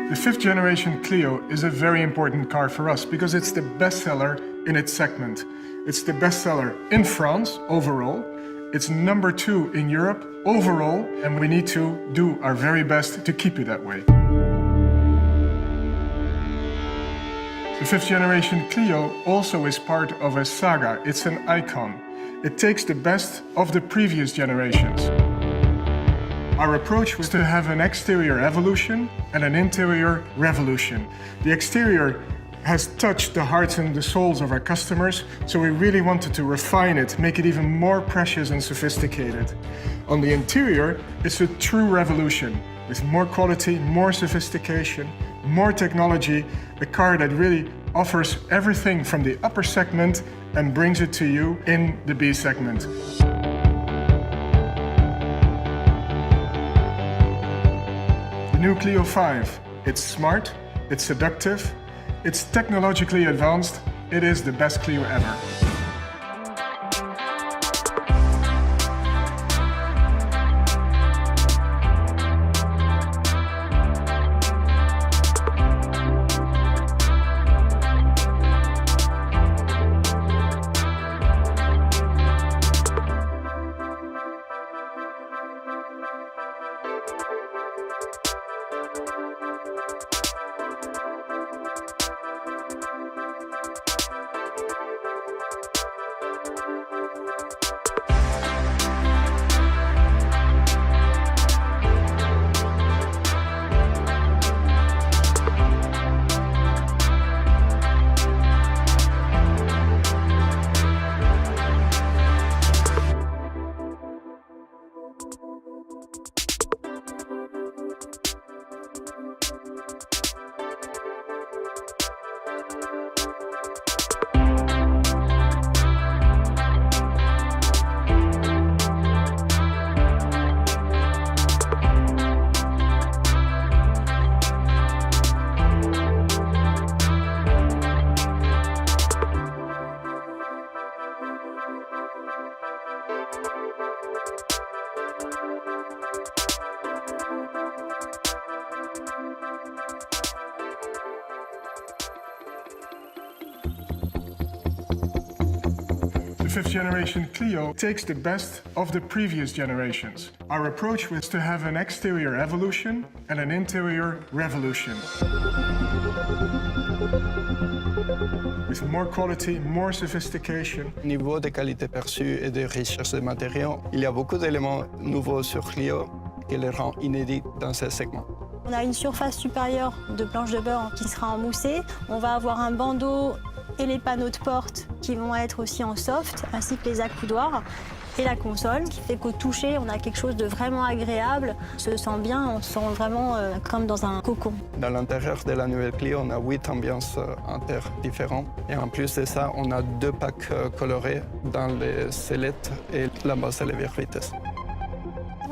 The fifth generation Clio is a very important car for us because it's the bestseller in its segment. It's the bestseller in France overall. It's number 2 in Europe overall, and we need to do our very best to keep it that way. The fifth generation Clio also is part of a saga. It's an icon. It takes the best of the previous generations. Our approach was to have an exterior evolution and an interior revolution. The exterior has touched the hearts and the souls of our customers, so we really wanted to refine it, make it even more precious and sophisticated. On the interior, it's a true revolution, with more quality, more sophistication, more technology, a car that really offers everything from the upper segment and brings it to you in the B segment. The new Clio 5, it's smart, it's seductive, it's technologically advanced, it is the best Clio ever. The fifth generation Clio takes the best of the previous generations. Our approach was to have an exterior evolution and an interior revolution. With more quality, more sophistication. Au niveau des qualités perçues et de recherche de matériaux, il y a beaucoup d'éléments nouveaux sur Clio qui les rend inédits dans ce segment. On a une surface supérieure de planche de beurre qui sera en moussé. On va avoir un bandeau et les panneaux de porte qui vont être aussi en soft, ainsi que les accoudoirs et la console, qui fait qu'au toucher, on a quelque chose de vraiment agréable. On se sent bien, on se sent vraiment comme dans un cocon. Dans l'intérieur de la nouvelle Clio, on a 8 ambiances inter différentes. Et en plus de ça, on a 2 packs colorés dans les sellettes et la base et les vitesses.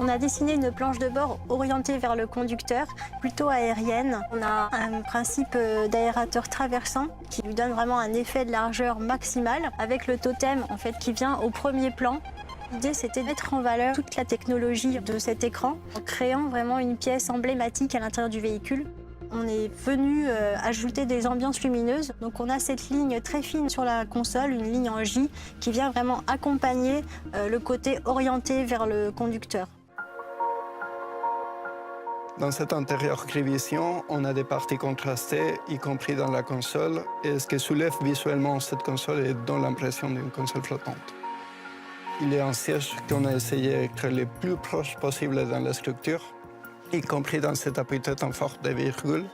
On a dessiné une planche de bord orientée vers le conducteur, plutôt aérienne. On a un principe d'aérateur traversant qui lui donne vraiment un effet de largeur maximale avec le totem en fait, qui vient au premier plan. L'idée, c'était de mettre en valeur toute la technologie de cet écran en créant vraiment une pièce emblématique à l'intérieur du véhicule. On est venu ajouter des ambiances lumineuses. Donc on a cette ligne très fine sur la console, une ligne en J, qui vient vraiment accompagner le côté orienté vers le conducteur. Dans cet intérieur Clivision, on a des parties contrastées, y compris dans la console, et ce qui soulève visuellement cette console et donne l'impression d'une console flottante. Il y a un siège qu'on a essayé d'être le plus proche possible dans la structure, y compris dans cet appuie-tête en forme de virgule,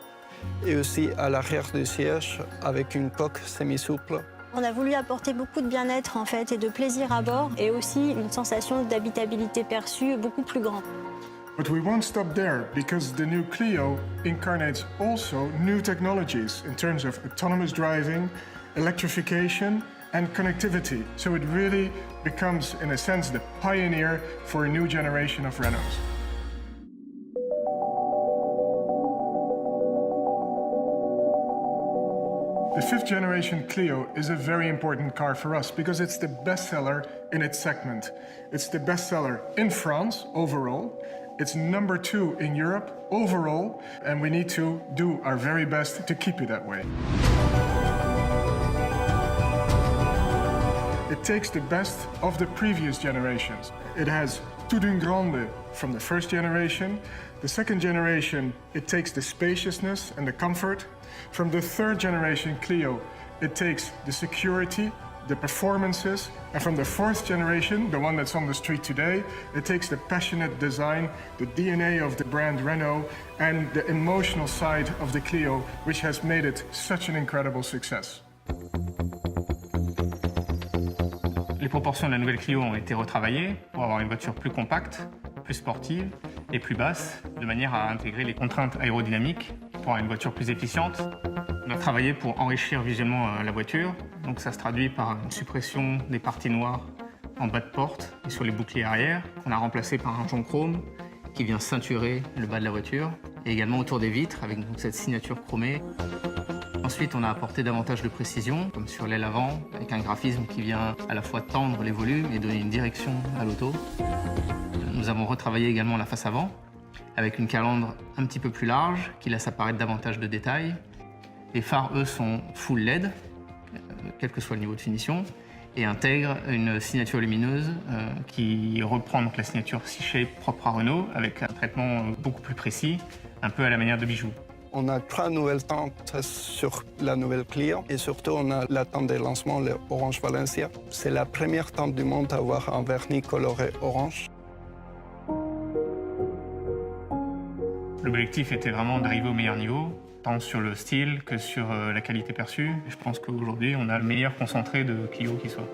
et aussi à l'arrière du siège avec une coque semi-souple. On a voulu apporter beaucoup de bien-être en fait, et de plaisir à bord, et aussi une sensation d'habitabilité perçue beaucoup plus grande. But we won't stop there, because the new Clio incarnates also new technologies in terms of autonomous driving, electrification and connectivity. So it really becomes, in a sense, the pioneer for a new generation of Renaults. The fifth generation Clio is a very important car for us because it's the bestseller in its segment. It's the bestseller in France overall. It's number 2 in Europe overall, and we need to do our very best to keep it that way. It takes the best of the previous generations. It has tout d'une grande from the first generation. The second generation, it takes the spaciousness and the comfort. From the third generation Clio, it takes the security, the performances. And from the fourth generation, the one that's on the street today, it takes the passionate design, the DNA of the brand Renault, and the emotional side of the Clio, which has made it such an incredible success. Les proportions de la nouvelle Clio ont été retravaillées pour avoir une voiture plus compacte, plus sportive et plus basse, de manière à intégrer les contraintes aérodynamiques pour avoir une voiture plus efficiente. On a travaillé pour enrichir visuellement la voiture, donc ça se traduit par une suppression des parties noires en bas de porte et sur les boucliers arrière, qu'on a remplacé par un jonc chrome qui vient ceinturer le bas de la voiture, et également autour des vitres avec donc cette signature chromée. Ensuite, on a apporté davantage de précision, comme sur l'aile avant, avec un graphisme qui vient à la fois tendre les volumes et donner une direction à l'auto. Nous avons retravaillé également la face avant, avec une calandre un petit peu plus large, qui laisse apparaître davantage de détails. Les phares, eux, sont full LED, quel que soit le niveau de finition, et intègrent une signature lumineuse qui reprend donc la signature C-Shape propre à Renault, avec un traitement beaucoup plus précis, un peu à la manière de bijoux. On a 3 nouvelles teintes sur la nouvelle Clio et surtout on a la teinte de lancement, le Orange Valencia. C'est la première teinte du monde à avoir un vernis coloré orange. L'objectif était vraiment d'arriver au meilleur niveau, tant sur le style que sur la qualité perçue. Je pense qu'aujourd'hui, on a le meilleur concentré de Clio qui soit.